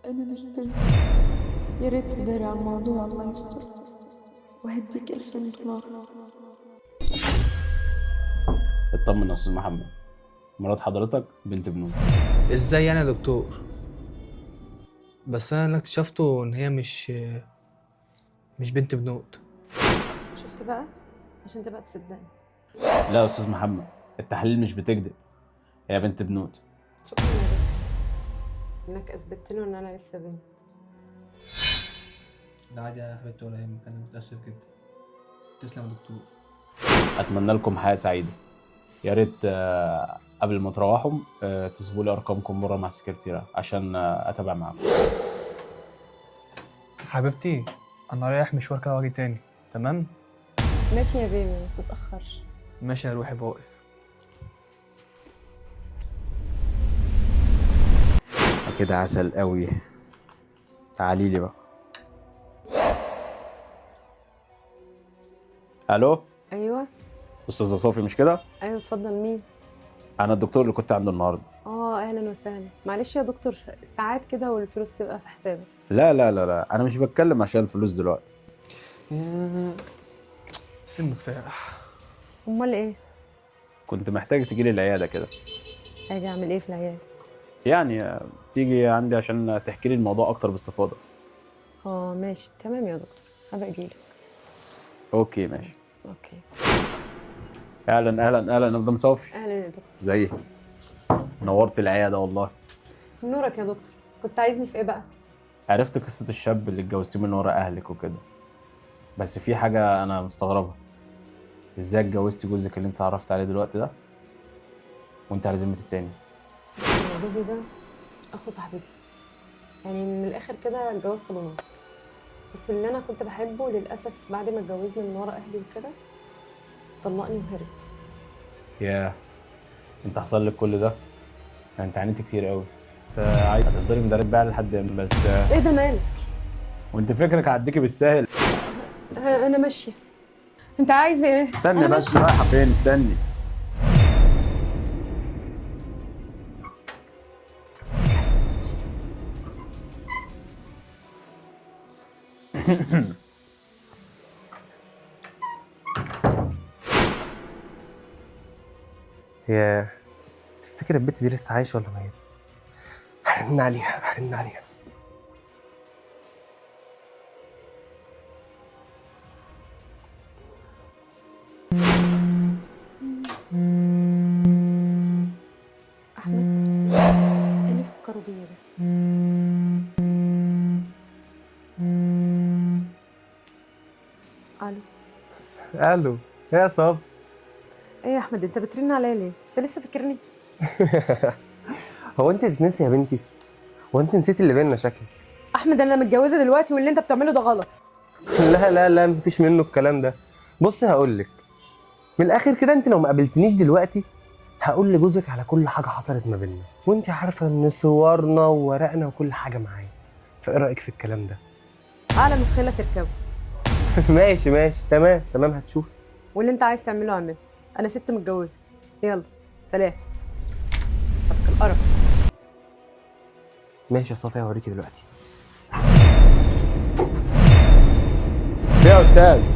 أنا مش بنت. يا ريت تداري على الموضوع، الله يستر، وهديك ألف دينار. اطمن يا استاذ محمد، مرات حضرتك بنت بنوت. ازاي يعني يا دكتور؟ بس انا اللي اكتشفته ان هي مش بنت بنوت. شفت بقى؟ عشان تبقى تصدقني. لا يا استاذ محمد، التحاليل مش بتكذب، هي بنت بنوت. شكرا يا دكتور انك اثبتت له ان انا لسه بنت. لا عادي يا حبيبتي ولا يهمك، انا متاسف جدا. تسلم يا دكتور. اتمنى لكم حياه سعيده. يا ريت قبل ما تروحوا تسيبوا لي ارقامكم مره مع السكرتيره عشان اتابع معاكم. حبيبتي انا رايح مشوار كده واجي تاني، تمام؟ ماشي يا بيبي، ما تتاخرش. ماشي يا روحي، باي. كده عسل قوي. تعالي لي بقى. الو، ايوه. استاذه صوفي مش كده؟ ايوه اتفضل، مين؟ انا الدكتور اللي كنت عنده النهارده. اهلا وسهلا. معلش يا دكتور، ساعات كده والفلوس تبقى في حسابك. لا لا لا لا، انا مش بتكلم عشان الفلوس دلوقتي. سيب المفتاح. امال ايه؟ كنت محتاج تجيلي العياده كده. اجي اعمل ايه في العيال؟ يعني تيجي عندي عشان تحكي لي الموضوع اكتر باستفاضه. ماشي تمام يا دكتور، هبقى اجيلك. اوكي ماشي. اوكي. اهلا اهلا اهلا ابدا صوفي. اهلا يا دكتور. ازيك؟ نورت العياده والله. نورك يا دكتور. كنت عايزني في ايه بقى؟ عرفت قصه الشاب اللي اتجوزتيه من ورا اهلك وكده، بس في حاجه انا مستغربها. ازاي اتجوزتي جوزك اللي انت اتعرفت عليه دلوقتي ده وانت على ذمه التاني؟ جوزي ده اخو صاحبتي، يعني من الاخر كده الجواز صالونات. بس اللي انا كنت بحبه للاسف بعد ما اتجوزنا من ورا اهلي وكده طلقني وهرب. ياه، انت حصل لك كل ده؟ انت عانيت كتير قوي. هتفضلي مدرب بقى لحد امتى بس؟ ايه ده مالك؟ وانت فكرك هعديكي بالسهل؟ انا ماشيه. انت عايز ايه؟ استني أنا بس، ماشية. رايحه فين؟ استني. ياه، تفتكر البت دي لسه عايشة ولا ميتة؟ هرن عليها هرن عليها. احمد، ايه اللي فكروا بيا ده؟ الو. الو، ايه يا صاب؟ ايه يا احمد، انت بترن عليا ليه؟ انت لسه فاكرني؟ هو انت تتنسي يا بنتي؟ هو انت نسيتي اللي بينا شكلك؟ احمد انا متجوزه دلوقتي واللي انت بتعمله ده غلط. لا لا لا، مفيش منه الكلام ده. بصي هقولك من الاخر كده، انت لو ما قابلتنيش دلوقتي هقول لجوزك على كل حاجة حصلت ما بيننا، وانت عارفة ان صورنا وورقنا وكل حاجة معايا. فايه رأيك في الكلام ده؟ اعلى من خيلك اركبه. ماشي ماشي، تمام تمام، هتشوف. واللي انت عايز تعمله اعمله. انا ست متجوزه. يلا سلام. حطك القرف. ماشي يا صافي، هوريكي دلوقتي. يا استاذ